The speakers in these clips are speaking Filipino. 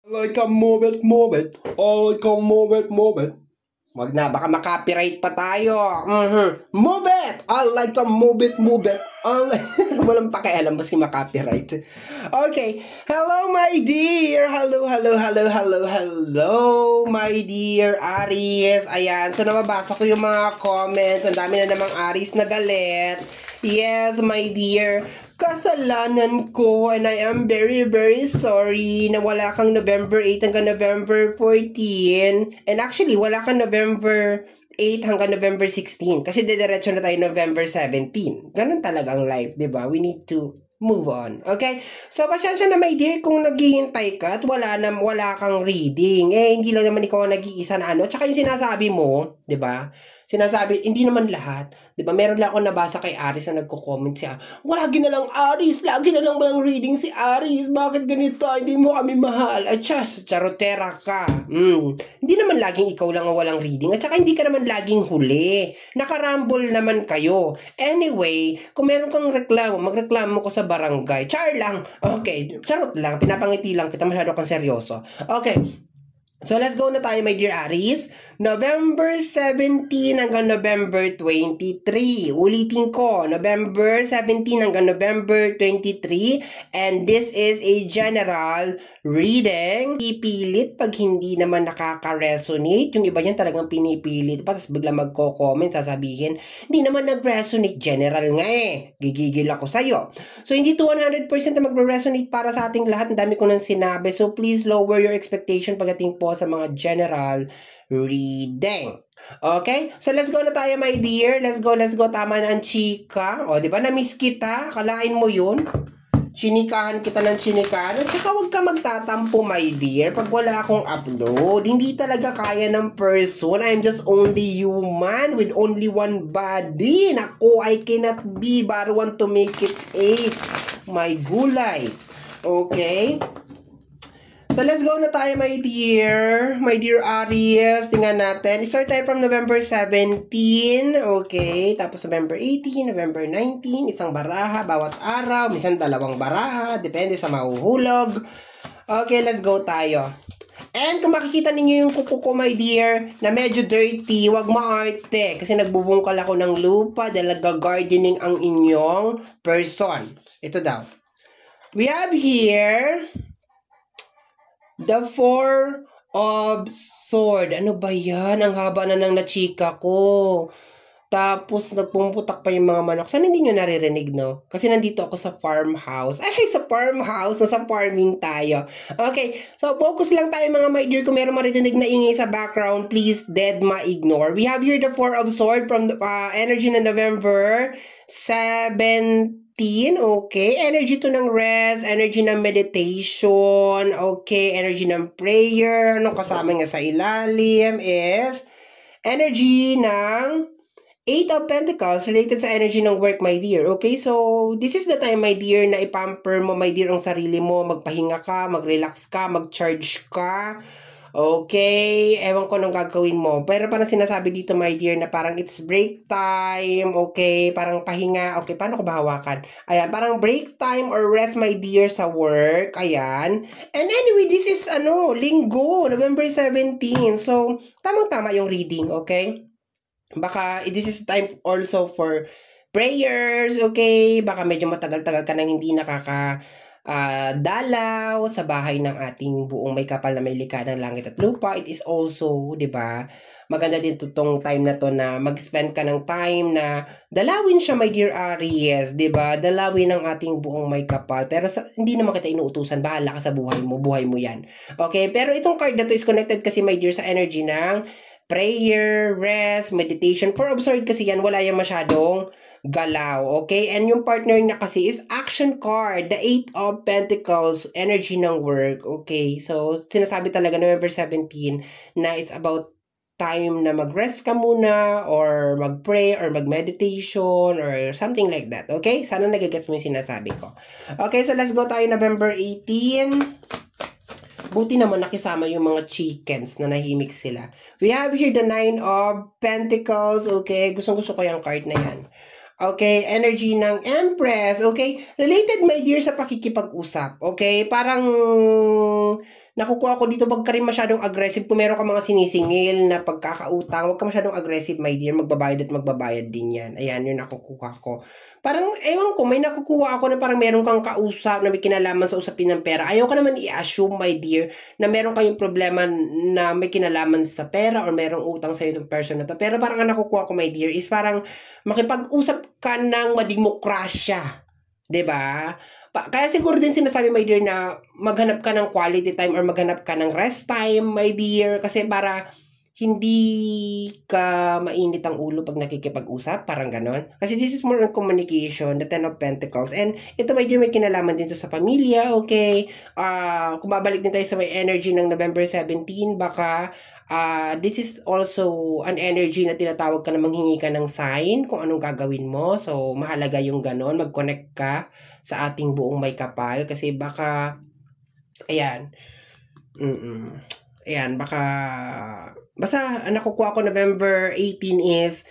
Like a move it, move it. Oh, like a move it, move it. Wag na, baka makopyright pa tayo. Move it! I like to move it, move it. Walang pakialam basta makopyright. Okay. Hello, my dear. Hello, my dear Aries. Ayan. So, nababasa ko yung mga comments. Ang dami na namang Aries na galit. Yes, my dear. Kasalanan ko and I am very sorry na wala kang November 8 hanggang November 14 and actually wala kang November 8 hanggang November 16 kasi didiretso na tayo November 17. Ganun talaga ang life, di ba? We need to move on. Okay? So, pasensya na my dear kung naghihintay ka at wala kang reading. Hindi lang naman ikaw nag-iisa na ano. Tsaka yung sinasabi mo, di ba? Sinasabi, hindi naman lahat. Di ba? Meron lang ako nabasa kay Aris na nagko-comment siya. Lagi na lang Aris, lagi na lang walang reading si Aris. Bakit ganito? Hindi mo kami mahal. At charotera ka. Hindi naman laging ikaw lang ang walang reading. At saka hindi ka naman laging huli. Nakarambol naman kayo. Anyway, kung meron kang reklamo, magreklamo ko sa barangay. Char lang. Okay, charot lang. Pinapangiti lang kita. Masyado kang seryoso. Okay. So, let's go na tayo, my dear Aries. November 17 hanggang November 23. Ulitin ko, November 17 hanggang November 23. And this is a general reading. Pipilit pag hindi naman nakaka-resonate. Yung iba yan talagang pinipilit pa. Tapos bigla magko-comment, sasabihin, hindi naman nag-resonate. General nga eh. Gigigil ako sa'yo. So, hindi to 100% na mag-resonate para sa ating lahat. Ang dami ko nang sinabi. So, please lower your expectation pagdating po sa mga general reading. Okay? So, let's go na tayo, my dear. Let's go. Tama na ang chika. O, di ba? Na-miss kita. Kalain mo yun. Chinikahan kita ng chinikahan. At saka huwag ka magtatampo, my dear, pag wala akong upload. Hindi talaga kaya ng person. I'm just only human with only one body. Naku, I cannot be but want to make it 8. My gulay. Okay? So, let's go na tayo, my dear. My dear Aries. Tingnan natin. Start tayo from November 17. Okay. Tapos November 18, November 19. Isang baraha bawat araw. Minsan dalawang baraha. Depende sa mahuhulog. Okay, let's go tayo. And kung makikita ninyo yung kuko ko, my dear, na medyo dirty, wag maarte. Kasi nagbubungkal ako ng lupa dahil nag-gardening ang inyong person. Ito daw. We have here the 4 of Sword. Ano ba yan? Ang haba na ng nachika ko. Tapos, nagpumuputak pa yung mga manok. Sana hindi nyo naririnig, no? Kasi nandito ako sa farmhouse. Ay, sa farmhouse. Nasa farming tayo. Okay. So, focus lang tayo mga my dear. Kung meron maririnig na ingay sa background, please, dead ma-ignore. We have here the 4 of Sword from the energy na November 17. Okay, energy to ng rest, energy ng meditation, okay, energy ng prayer. Anong kasama nga sa ilalim is energy ng 8 of Pentacles related sa energy ng work, my dear. Okay, so this is the time, my dear, na ipamper mo, my dear, ang sarili mo. Magpahinga ka, mag-relax ka, mag-charge ka. Okay, ewan ko nung gagawin mo. Pero parang sinasabi dito, my dear, na parang it's break time. Okay, parang pahinga. Okay, paano ko ba hawakan? Ayan, parang break time or rest, my dear, sa work. Ayan. And anyway, this is, linggo, November 17. So, tamang-tama yung reading, okay? Baka, this is time also for prayers, okay? Baka medyo matagal-tagal ka nang hindi dalaw sa bahay ng ating buong may kapal na may likha ng langit at lupa. It is also, di ba, maganda din itong time na to na mag-spend ka ng time na dalawin siya, my dear Aries, di ba? Dalawin ang ating buong may kapal. Pero hindi naman kita inuutusan, bahala ka sa buhay mo yan. Okay, pero itong card na to is connected kasi, my dear, sa energy ng prayer, rest, meditation. For absurd kasi yan, wala yan masyadong galaw, okay? And yung partner niya kasi is action card, the 8 of Pentacles, energy ng work, okay? So, sinasabi talaga November 17 na it's about time na mag-rest ka muna or mag-pray or mag-meditation or something like that, okay? Sana nagigets mo yung sinasabi ko. Okay, so let's go tayo November 18. Buti naman nakisama yung mga chickens na nahimik sila. We have here the 9 of Pentacles, okay? Gustong-gusto ko yung card na yan. Okay, energy ng Empress, okay? Related, my dear, sa pakikipag-usap, okay? Parang nakukuha ko dito, wag ka rin masyadong aggressive. Kung meron ka mga sinisingil na pagkakautang, wag ka masyadong aggressive, my dear. Magbabayad at magbabayad din yan. Ayan, yun nakukuha ko. Parang, ewan ko, may nakukuha ako na parang meron kang kausap na may kinalaman sa usapin ng pera. Ayaw ka naman i-assume, my dear, na meron kayong problema na may kinalaman sa pera or merong utang sa'yo ng person na to. Pero parang ang nakukuha ko, my dear, is parang makipag-usap ka ng madimokrasya. 'Di ba? Kaya siguro din sinasabi, my dear, na maghanap ka ng quality time or maghanap ka ng rest time, my dear, kasi para hindi ka mainit ang ulo pag nakikipag-usap, parang ganon. Kasi this is more on communication, the Ten of Pentacles. And ito, my dear, may kinalaman dito sa pamilya, okay? Kung babalik din tayo sa may energy ng November 17, baka this is also an energy na tinatawag ka na manghingi ka ng sign kung anong gagawin mo. So, mahalaga yung ganon, mag-connect ka sa ating buong may kapal kasi baka ayan ayan, baka basta ang nakukuha ko November 18 is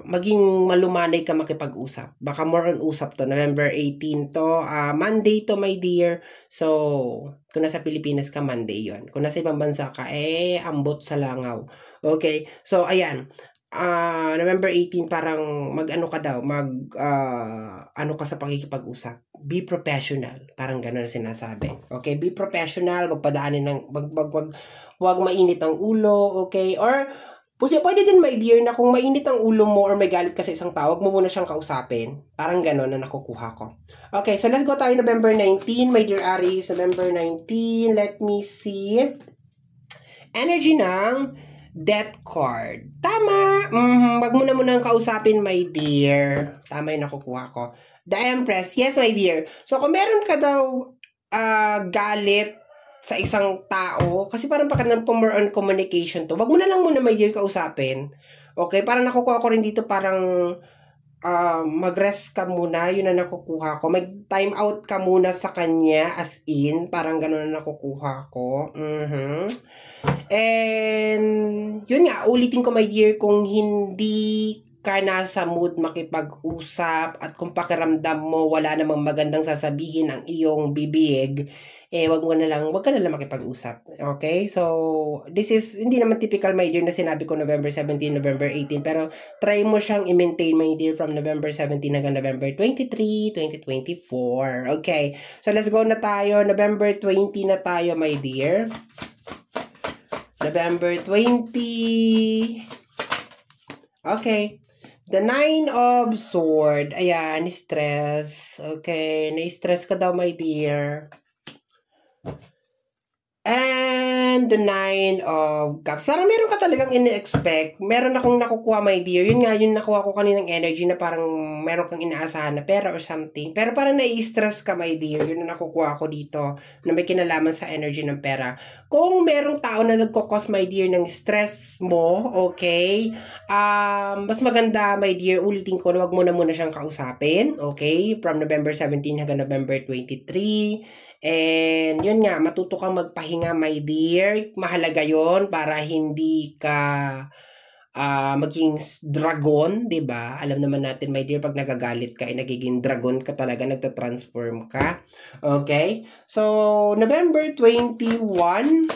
maging malumanay ka makipag-usap. Baka more on usap to. November 18 to. Monday to, my dear. So, kung nasa Pilipinas ka, Monday yon. Kung nasa ibang bansa ka, ambot sa langaw. Okay? So, ayan. November 18, parang mag-ano ka daw, ano ka sa pakikipag-usap. Be professional. Parang gano'n sinasabi. Okay? Be professional. Magpadaanin ng, wag mainit ang ulo. Okay? Or, pwede din, my dear, na kung mainit ang ulo mo or may galit ka sa isang tao, wag mo muna siyang kausapin. Parang gano'n na nakukuha ko. Okay, so let's go tayo November 19, my dear Aries. November 19, let me see. Energy ng Death card. Tama! Wag mo na muna kausapin, my dear. Tama yung nakukuha ko. The Empress. Yes, my dear. So, kung meron ka daw galit sa isang tao, kasi parang pakiramdam po more on communication to. Wag mo na lang muna, my dear, kausapin. Okay? Parang nakukuha ko rin dito, parang mag-rest ka muna. Yun na nakukuha ko. Mag-time out ka muna sa kanya, as in. Parang gano'n na nakukuha ko. And, yun nga, ulitin ko, my dear, kung hindi ka nasa mood makipag-usap at kung pakiramdam mo wala namang magandang sasabihin ang iyong bibig, wag ka na lang makipag-usap. Okay? So, this is, hindi naman typical, my dear, na sinabi ko November 17, November 18, pero try mo siyang i-maintain, my dear, from November 17 hanggang November 23, 2024. Okay? So, let's go na tayo. November 20 na tayo, my dear. November 20. Okay. The Nine of Swords. Ayan, stress. Okay, na-stress ka daw, my dear. And the Nine of Cups. Parang meron ka talagang ini-expect. Meron akong nakukuha, my dear. Yun nga, yung nakuha ko kaninang energy na parang meron kang inaasahan na pera or something. Pero parang nai-stress ka, my dear. Yun ang nakukuha ko dito na may kinalaman sa energy ng pera. Kung merong tao na nagkukos, my dear, ng stress mo, okay, mas maganda, my dear, ulitin ko, wag mo na muna siyang kausapin, okay, from November 17 hanggang November 23. And yun nga, matuto kang magpahinga, my dear. Mahalaga yon para hindi ka maging dragon, 'di ba? Alam naman natin, my dear, pag nagagalit ka ay nagiging dragon ka talaga, nagta-transform ka. Okay? So, November 21.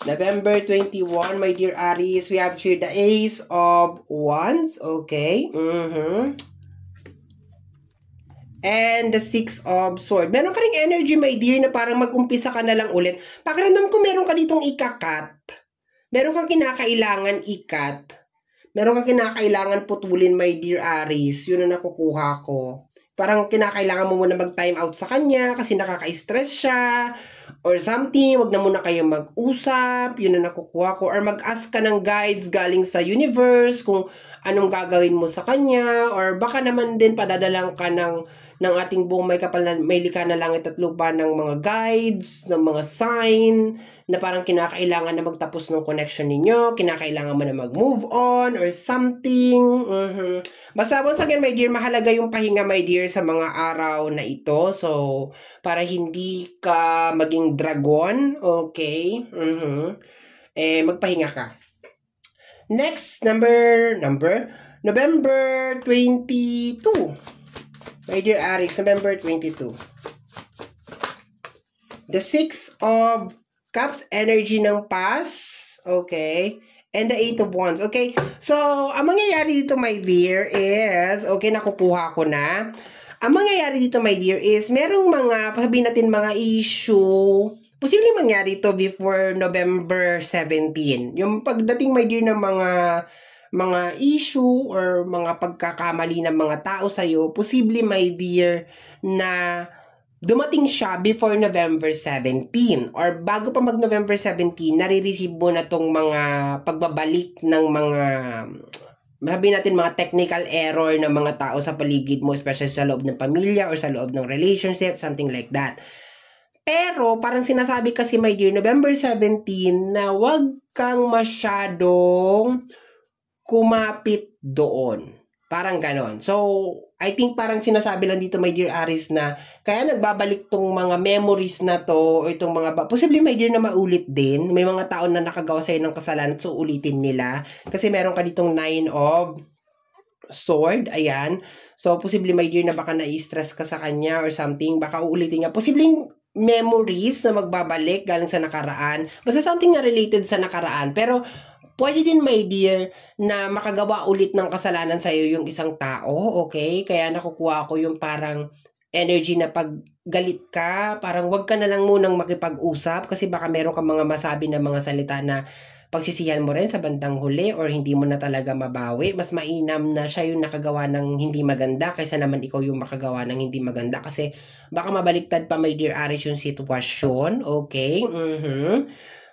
November 21, my dear Aries, we have here the Ace of Wands. Okay? And the Six of Swords. Meron ka ring energy, my dear, na parang mag-umpisa ka na lang ulit. Pakiramdam ko meron ka ditong ikakat. Meron kang kinakailangan ikat. Meron kang kinakailangan putulin, my dear Aries. Yun ang nakukuha ko. Parang kinakailangan mo muna mag-time out sa kanya kasi nakaka-stress siya. Or something, wag na muna kayo mag-usap. Yun ang nakukuha ko. Or mag-ask ka ng guides galing sa universe kung anong gagawin mo sa kanya. Or baka naman din padadalang ka ng ating buong may kapal na may likha na langit at lupa ng mga guides, ng mga sign, na parang kinakailangan na magtapos ng connection ninyo, kinakailangan mo na mag-move on, or something. Basta once again, my dear, mahalaga yung pahinga, my dear, sa mga araw na ito. So, para hindi ka maging dragon, okay? Magpahinga ka. Next, November 22. My dear Aries, November 22. The Six of Cups, energy ng past. Okay. And the Eight of Wands. Okay. So, ang mangyayari dito, my dear, is, okay, nakukuha ko na. Ang mangyayari dito, my dear, is merong mga, sabihin natin mga issue, posibleng mangyari ito before November 17. Yung pagdating, my dear, ng mga issue or mga pagkakamali ng mga tao sa'yo, posible, my dear, na dumating siya before November 17 or bago pa mag-November 17, nare-receive mo na tong mga pagbabalik ng mga, sabihin natin, mga technical error ng mga tao sa paligid mo, especially sa loob ng pamilya or sa loob ng relationship, something like that. Pero, parang sinasabi kasi, my dear, November 17, na wag kang masyadong kumapit doon. Parang ganon. So, I think parang sinasabi lang dito, my dear Aries, na kaya nagbabalik tong mga memories na to, o itong mga, posible, my dear, na maulit din. May mga tao na nakagawa sa'yo ng kasalanan, so ulitin nila. Kasi meron ka ditong 9 of Sword, ayan. So, posible, my dear, na baka na-stress ka sa kanya or something, baka uulitin niya. Posibleng memories na magbabalik galing sa nakaraan. Basta something na related sa nakaraan. Pero, pwede din, my dear, na makagawa ulit ng kasalanan sa'yo yung isang tao, okay? Kaya nakukuha ko yung parang energy na pag galit ka, parang wag ka na lang munang makipag-usap kasi baka meron ka mga masabi na mga salita na pagsisihan mo rin sa bandang huli or hindi mo na talaga mabawi. Mas mainam na siya yung nakagawa ng hindi maganda kaysa naman ikaw yung makagawa ng hindi maganda kasi baka mabaliktad pa, my dear Aries, yung sitwasyon, okay?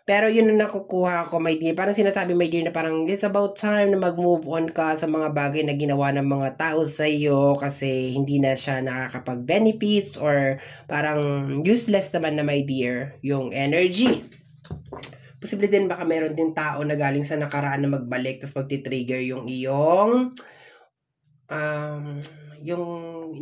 Pero yun na nakukuha ko, my dear. Parang sinasabi, my dear, na parang it's about time na mag-move on ka sa mga bagay na ginawa ng mga tao sa iyo kasi hindi na siya nakakapag-benefits or parang useless naman na, my dear, yung energy. Posible din baka meron din tao na galing sa nakaraan na magbalik tapos magti-trigger yung iyong yung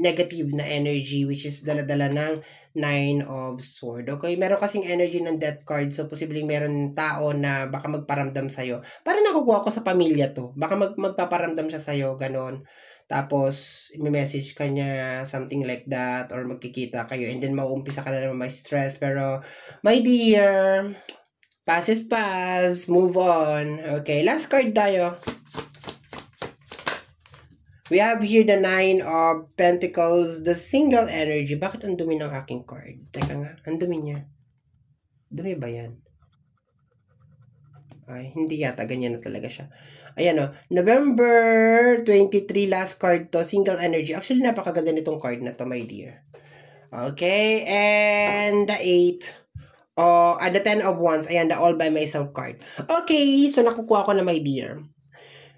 negative na energy which is dala-dala ng 9 of Sword. Okay, meron kasing energy ng Death card, so posibleng meron tao na baka magparamdam sa'yo. Parang nakukuha ko sa pamilya to. Baka magpaparamdam siya sa'yo, ganon. Tapos, i-message ka niya, something like that, or magkikita kayo, and then mauumpisa ka na naman may stress. Pero, my dear, pass is pass, move on. Okay, last card tayo. We have here the 9 of Pentacles, the single energy. Bakit ang dumi ng aking card? Teka nga, ang dumi niya. Dumi ba yan? Ay, hindi yata. Ganyan na talaga siya. Ayan o. November 23, last card to. Single energy. Actually, napakaganda nitong card na to, my dear. Okay, and the 8. The 10 of Wands. Ayan, the all by myself card. Okay, so nakukuha ko na, my dear.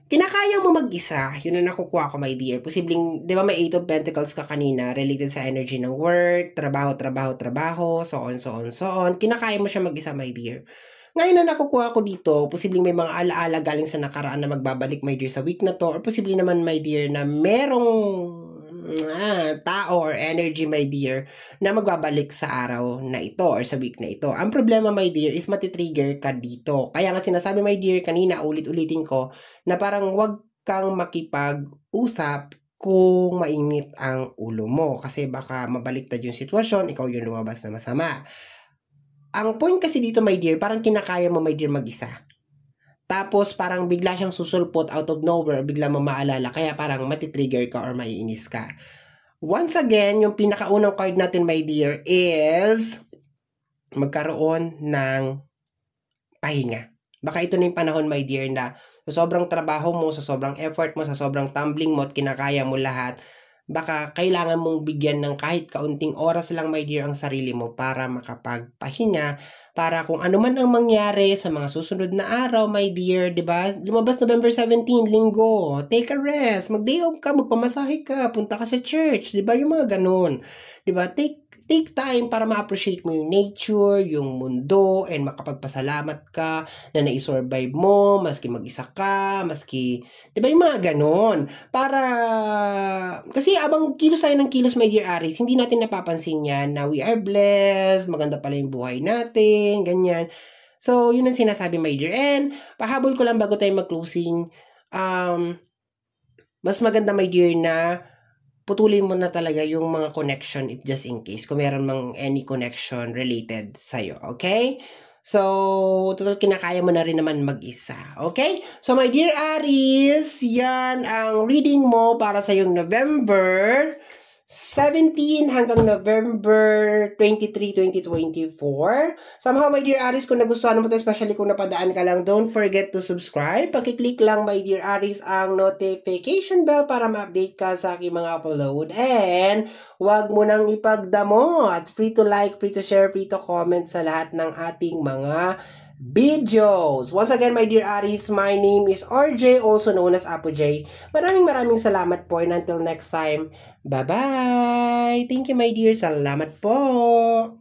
Kinakaya mo mag-isa, yun na nakukuha ko, my dear. Posibleng, di ba may 8 of Pentacles ka kanina, related sa energy ng work, trabaho, so on. Kinakaya mo siya mag-isa, my dear. Ngayon na nakukuha ko dito, posibleng may mga alaala galing sa nakaraan na magbabalik, my dear, sa week na to, or posibleng naman, my dear, na merong tao or energy, my dear, na magbabalik sa araw na ito or sa week na ito. Ang problema, my dear, is matitrigger ka dito. Kaya nga sinasabi, my dear, kanina, ulit-ulitin ko, na parang wag kang makipag-usap kung mainit ang ulo mo. Kasi baka mabaliktad yung sitwasyon, ikaw yung lumabas na masama. Ang point kasi dito, my dear, parang kinakaya mo, my dear, mag-isa. Tapos parang bigla siyang susulpot out of nowhere, bigla mo maalala, kaya parang matitrigger ka or maiinis ka. Once again, yung pinakaunang card natin, my dear, is magkaroon ng pahinga. Baka ito na yung panahon, my dear, na sa sobrang trabaho mo, sa sobrang effort mo, sa sobrang tumbling mo at kinakaya mo lahat, baka kailangan mong bigyan ng kahit kaunting oras lang, my dear, ang sarili mo para makapagpahinga, para kung ano man ang mangyari sa mga susunod na araw, my dear, di ba? Lumabas November 17, linggo, take a rest, mag-day off ka, magpamasahe ka, punta ka sa church, di ba? Yung mga ganun, di ba? Take time para ma-appreciate mo yung nature, yung mundo, and makapagpasalamat ka na nai-survive mo, maski mag-isa ka, maski, di ba yung mga ganon? Para, kasi abang kilos tayo ng kilos, my dear Aries, hindi natin napapansin yan na we are blessed, maganda pala yung buhay natin, ganyan. So, yun ang sinasabi, my dear. And, pahabol ko lang bago tayo mag-closing, mas maganda, my dear, na putulin mo na talaga yung mga connection if just in case kung meron mang any connection related sa'yo, okay? So, total kinakaya mo na rin naman mag-isa, okay? So, my dear Aries, yan ang reading mo para sa yung November 17 hanggang November 23, 2024. Somehow, my dear Aries, kung nagustuhan mo ito, especially kung napadaan ka lang, don't forget to subscribe. Pag-click lang, my dear Aries, ang notification bell para ma-update ka sa aking mga upload. And, huwag mo nang ipagdamot. Free to like, free to share, free to comment sa lahat ng ating mga videos. Once again, my dear Aries, my name is RJ, also known as Apo J. Maraming salamat po, and until next time, bye-bye! Thank you, my dear. Salamat po!